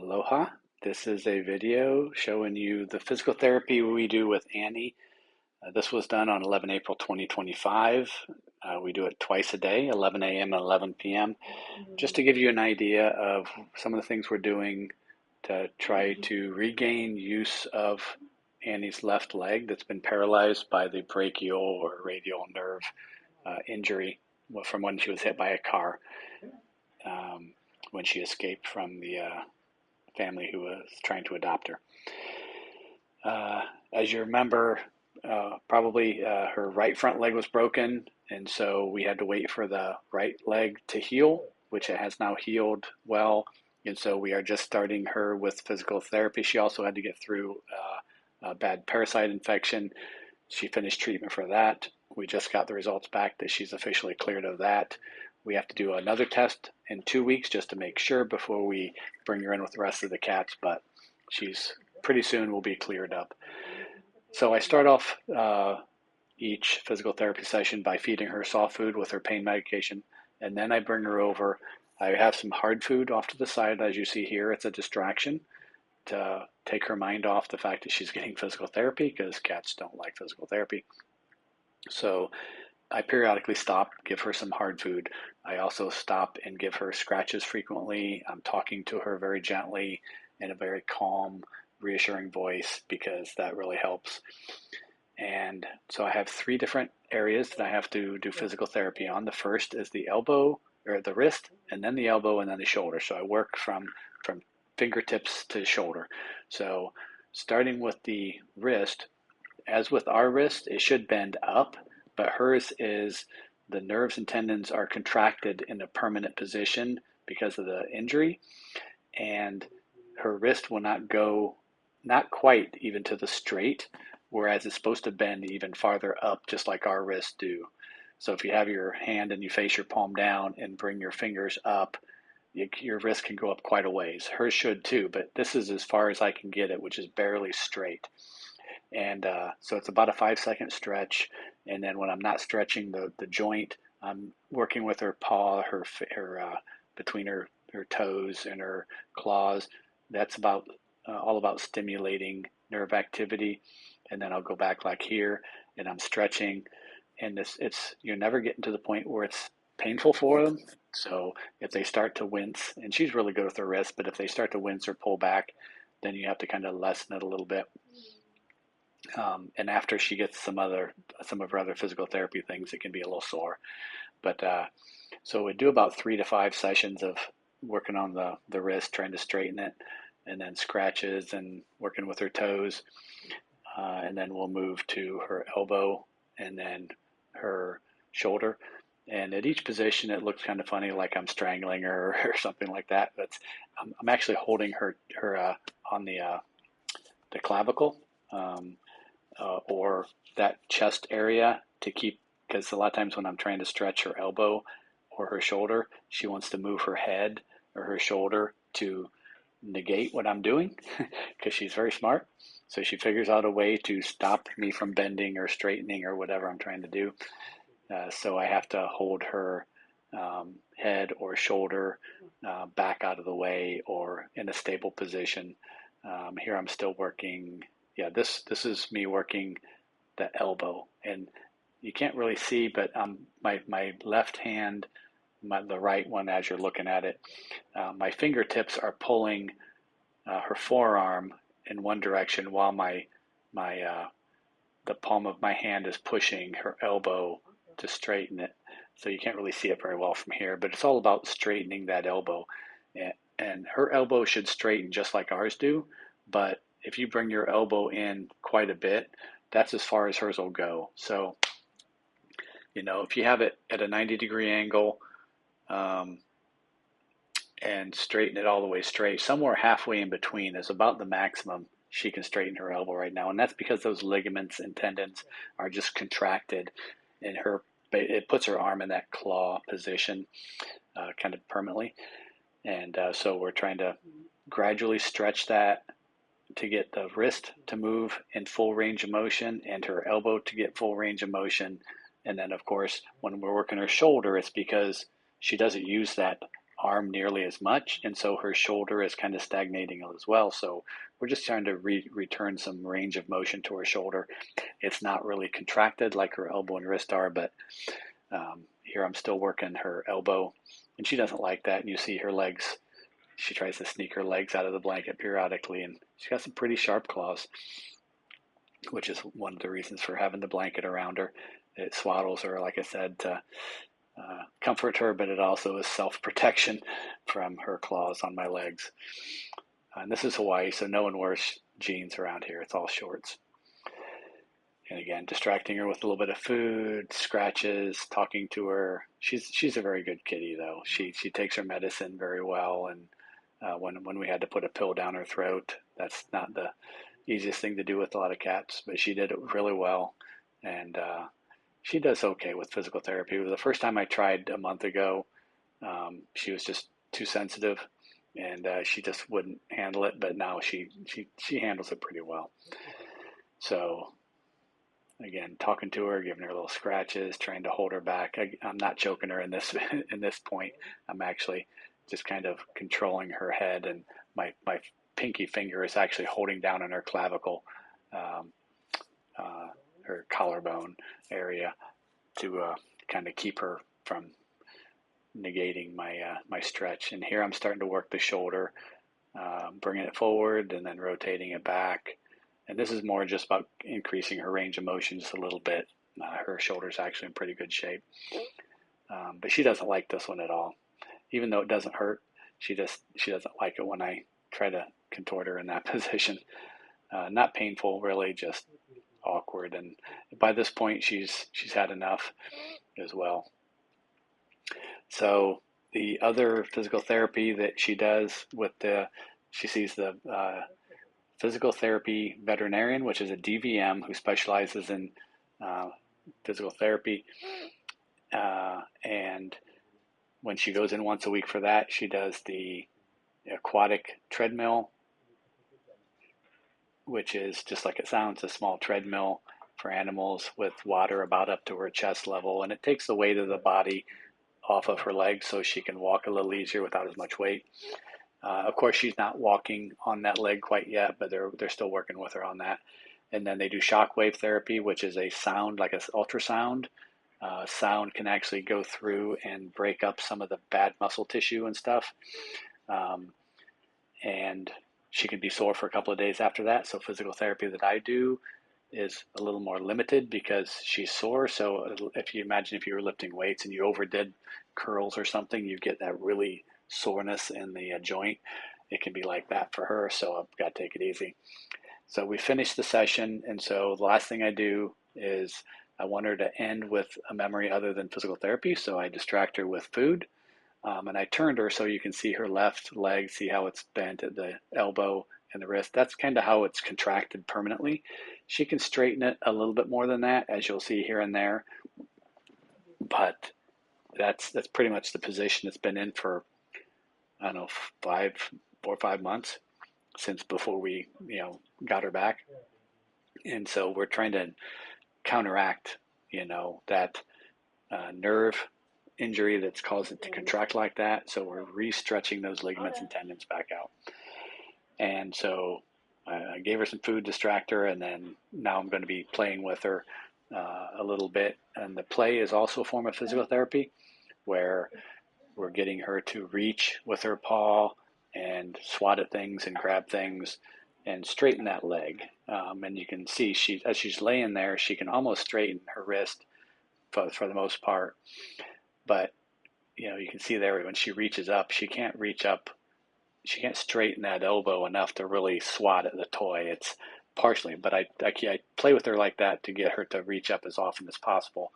Aloha. This is a video showing you the physical therapy we do with Annie. This was done on 11 April 2025. We do it twice a day, 11 a.m. and 11 p.m., just to give you an idea of some of the things we're doing to try to regain use of Annie's left leg that's been paralyzed by the brachial or radial nerve injury from when she was hit by a car when she escaped from the family who was trying to adopt her. As you remember, probably her right front leg was broken, and so we had to wait for the right leg to heal, which it has now healed well. And so we are just starting her with physical therapy. She also had to get through a bad parasite infection. She finished treatment for that. We just got the results back that she's officially cleared of that. We have to do another test in 2 weeks just to make sure before we bring her in with the rest of the cats, but she's pretty soon will be cleared up. So I start off each physical therapy session by feeding her soft food with her pain medication, and then I bring her over. I have some hard food off to the side, as you see here. It's a distraction to take her mind off the fact that she's getting physical therapy, because cats don't like physical therapy. So I periodically stop, give her some hard food. I also stop and give her scratches frequently. I'm talking to her very gently in a very calm, reassuring voice, because that really helps. And so I have 3 different areas that I have to do physical therapy on. The first is the elbow, or the wrist, and then the elbow, and then the shoulder. So I work from fingertips to shoulder. So starting with the wrist, as with our wrist, it should bend up, but hers is the nerves and tendons are contracted in a permanent position because of the injury, and her wrist will not go, not quite even to the straight, whereas it's supposed to bend even farther up, just like our wrists do. So if you have your hand and you face your palm down and bring your fingers up, your wrist can go up quite a ways. Hers should too, but this is as far as I can get it, which is barely straight. And so it's about a 5-second stretch. And then when I'm not stretching the joint, I'm working with her paw, her between her toes and her claws. That's about all about stimulating nerve activity. And then I'll go back like here, and I'm stretching. And you're never getting to the point where it's painful for them. So if they start to wince, and she's really good with her wrist, but if they start to wince or pull back, then you have to kind of lessen it a little bit. And after she gets some of her other physical therapy things, it can be a little sore. But so we do about 3 to 5 sessions of working on the wrist, trying to straighten it, and then scratches and working with her toes. And then we'll move to her elbow and then her shoulder. And at each position, it looks kind of funny, like I'm strangling her or something like that. But I'm actually holding her on the clavicle. Or that chest area to keep, because a lot of times when I'm trying to stretch her elbow or her shoulder, she wants to move her head or her shoulder to negate what I'm doing, because she's very smart. So she figures out a way to stop me from bending or straightening or whatever I'm trying to do. So I have to hold her head or shoulder back out of the way or in a stable position. Here I'm still working. Yeah, this is me working the elbow, and you can't really see, but my left hand, the right one, as you're looking at it, my fingertips are pulling her forearm in one direction, while the palm of my hand is pushing her elbow to straighten it. So you can't really see it very well from here, but it's all about straightening that elbow, and her elbow should straighten just like ours do, but if you bring your elbow in quite a bit, that's as far as hers will go. So, if you have it at a 90-degree angle and straighten it all the way straight, somewhere halfway in between is about the maximum she can straighten her elbow right now. And that's because those ligaments and tendons are just contracted, and it puts her arm in that claw position kind of permanently. And so we're trying to gradually stretch that to get the wrist to move in full range of motion and her elbow to get full range of motion. And then, of course, when we're working her shoulder, it's because she doesn't use that arm nearly as much, and so her shoulder is kind of stagnating as well. So we're just trying to return some range of motion to her shoulder. It's not really contracted like her elbow and wrist are, but here I'm still working her elbow, and she doesn't like that. And you see her legs. She tries to sneak her legs out of the blanket periodically, and she's got some pretty sharp claws, which is one of the reasons for having the blanket around her. It swaddles her, like I said, to comfort her, but it also is self-protection from her claws on my legs. And this is Hawaii, so no one wears jeans around here. It's all shorts. And again, distracting her with a little bit of food, scratches, talking to her. She's a very good kitty, though. She takes her medicine very well, and when we had to put a pill down her throat, that's not the easiest thing to do with a lot of cats, but she did it really well, and she does okay with physical therapy. The first time I tried a month ago, she was just too sensitive, and she just wouldn't handle it. But now she handles it pretty well. So again, talking to her, giving her little scratches, trying to hold her back. I'm not choking her in this point. I'm actually just kind of controlling her head, and my pinky finger is actually holding down on her clavicle, her collarbone area, to kind of keep her from negating my stretch. And here I'm starting to work the shoulder, bringing it forward and then rotating it back. And this is more just about increasing her range of motion just a little bit. Her shoulder's actually in pretty good shape. But she doesn't like this one at all. Even though it doesn't hurt, she doesn't like it when I try to contort her in that position. Not painful, really, just awkward. And by this point, she's had enough as well. So the other physical therapy that she does she sees the physical therapy veterinarian, which is a DVM who specializes in physical therapy. And when she goes in once a week for that, she does the aquatic treadmill, which is just like it sounds, a small treadmill for animals with water about up to her chest level. And it takes the weight of the body off of her legs so she can walk a little easier without as much weight. Of course, she's not walking on that leg quite yet, but they're still working with her on that. And then they do shockwave therapy, which is a sound, like an ultrasound. Sound can actually go through and break up some of the bad muscle tissue and stuff. And she can be sore for a couple of days after that. So physical therapy that I do is a little more limited because she's sore. So if you imagine if you were lifting weights and you overdid curls or something, you get that really soreness in the joint. It can be like that for her, so I've got to take it easy. So we finish the session, and so the last thing I do is I want her to end with a memory other than physical therapy, so I distract her with food. And I turned her so you can see her left leg, see how it's bent at the elbow and the wrist. That's kind of how it's contracted permanently. She can straighten it a little bit more than that, as you'll see here and there, but that's pretty much the position it's been in for, I don't know, 4 or 5 months since before we, got her back. And so we're trying to counteract, that nerve injury that's caused it to contract like that. So we're re-stretching those ligaments and tendons back out. And so I gave her some food, distract her, and then now I'm going to be playing with her a little bit. And the play is also a form of physical therapy where we're getting her to reach with her paw and swat at things and grab things and straighten that leg. And you can see as she's laying there, she can almost straighten her wrist for the most part. But, you can see there when she reaches up, she can't reach up. She can't straighten that elbow enough to really swat at the toy. It's partially, but I play with her like that to get her to reach up as often as possible.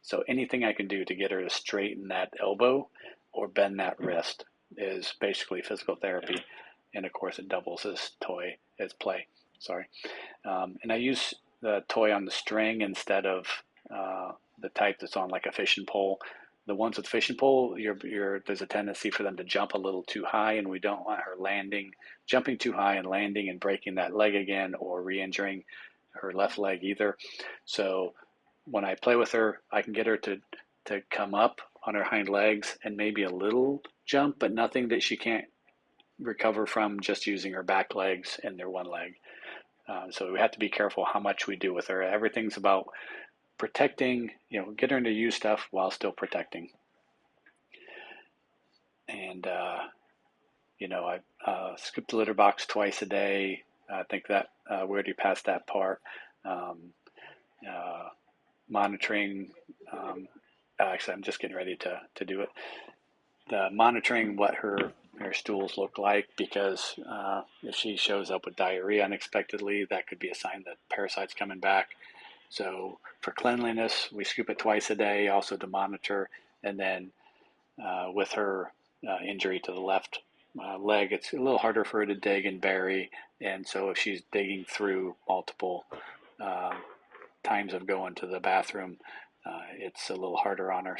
So anything I can do to get her to straighten that elbow or bend that wrist is basically physical therapy. And of course, it doubles as play. And I use the toy on the string instead of the type that's on like a fishing pole. The ones with fishing pole, there's a tendency for them to jump a little too high, and we don't want her jumping too high and landing and breaking that leg again or re-injuring her left leg either. So when I play with her, I can get her to come up on her hind legs and maybe a little jump, but nothing that she can't recover from just using her back legs and their one leg. So we have to be careful how much we do with her. Everything's about protecting, get her to use stuff while still protecting. And, I scoop the litter box twice a day. I think that we already passed that part. Monitoring, actually, I'm just getting ready to do it. Monitoring what her stools look like, because if she shows up with diarrhea unexpectedly, that could be a sign that parasites coming back. So for cleanliness, we scoop it twice a day, also to monitor. And then with her injury to the left leg, it's a little harder for her to dig and bury. And so if she's digging through multiple times of going to the bathroom, it's a little harder on her.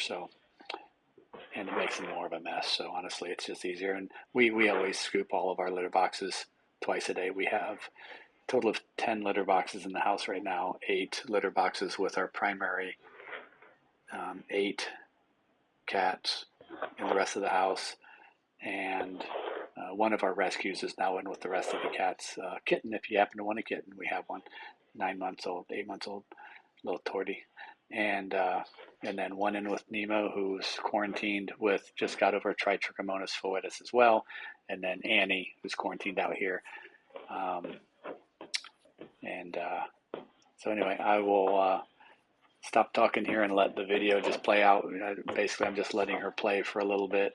And it makes it more of a mess. So honestly, it's just easier. And we always scoop all of our litter boxes twice a day. We have a total of 10 litter boxes in the house right now, 8 litter boxes with our primary 8 cats in the rest of the house. And one of our rescues is now in with the rest of the cats. Kitten, if you happen to want a kitten, we have one, 9 months old, 8 months old, little tortie. And then one in with Nemo, who's quarantined with, just got over tritrichamonis Foetis as well. And then Annie, who's quarantined out here. So anyway, I will stop talking here and let the video just play out. Basically, I'm just letting her play for a little bit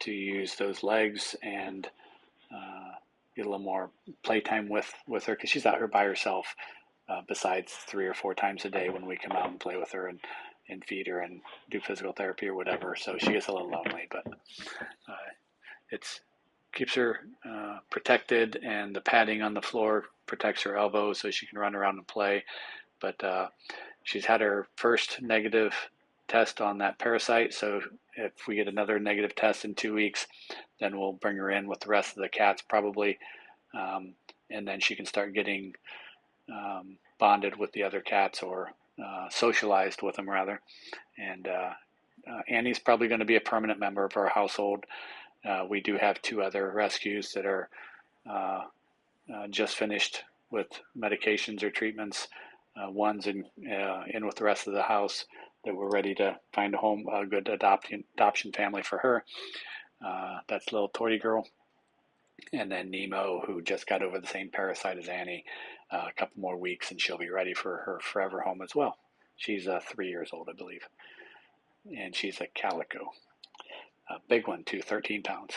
to use those legs and get a little more playtime with her, because she's out here by herself. Besides 3 or 4 times a day when we come out and play with her and feed her and do physical therapy or whatever. So she gets a little lonely, but it's keeps her protected, and the padding on the floor protects her elbows so she can run around and play. But she's had her first negative test on that parasite, so if we get another negative test in 2 weeks, then we'll bring her in with the rest of the cats probably, and then she can start getting bonded with the other cats, or socialized with them rather. And Annie's probably going to be a permanent member of our household. We do have 2 other rescues that are just finished with medications or treatments. One's in with the rest of the house that we're ready to find a good adoption family for her. That's little tortie girl. And then Nemo, who just got over the same parasite as Annie, a couple more weeks, and she'll be ready for her forever home as well. She's 3 years old, I believe. And she's a calico. A big one, too, 13 pounds.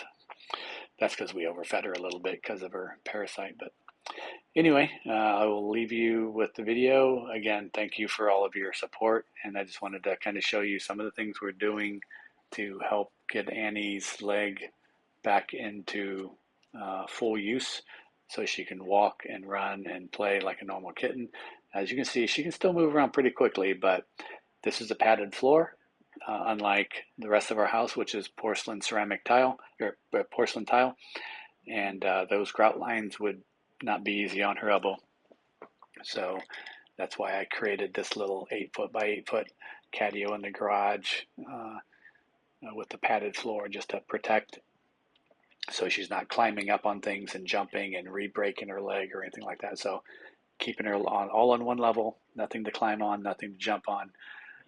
That's because we overfed her a little bit because of her parasite. But anyway, I will leave you with the video. Again, thank you for all of your support. And I just wanted to kind of show you some of the things we're doing to help get Annie's leg back into full use, so she can walk and run and play like a normal kitten. As you can see, she can still move around pretty quickly, but this is a padded floor, unlike the rest of our house, which is porcelain tile, and those grout lines would not be easy on her elbow. So that's why I created this little 8-foot by 8-foot catio in the garage with the padded floor, just to protect, so she's not climbing up on things and jumping and re-breaking her leg or anything like that. So keeping her all on one level, nothing to climb on, nothing to jump on,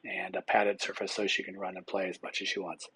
and a padded surface so she can run and play as much as she wants.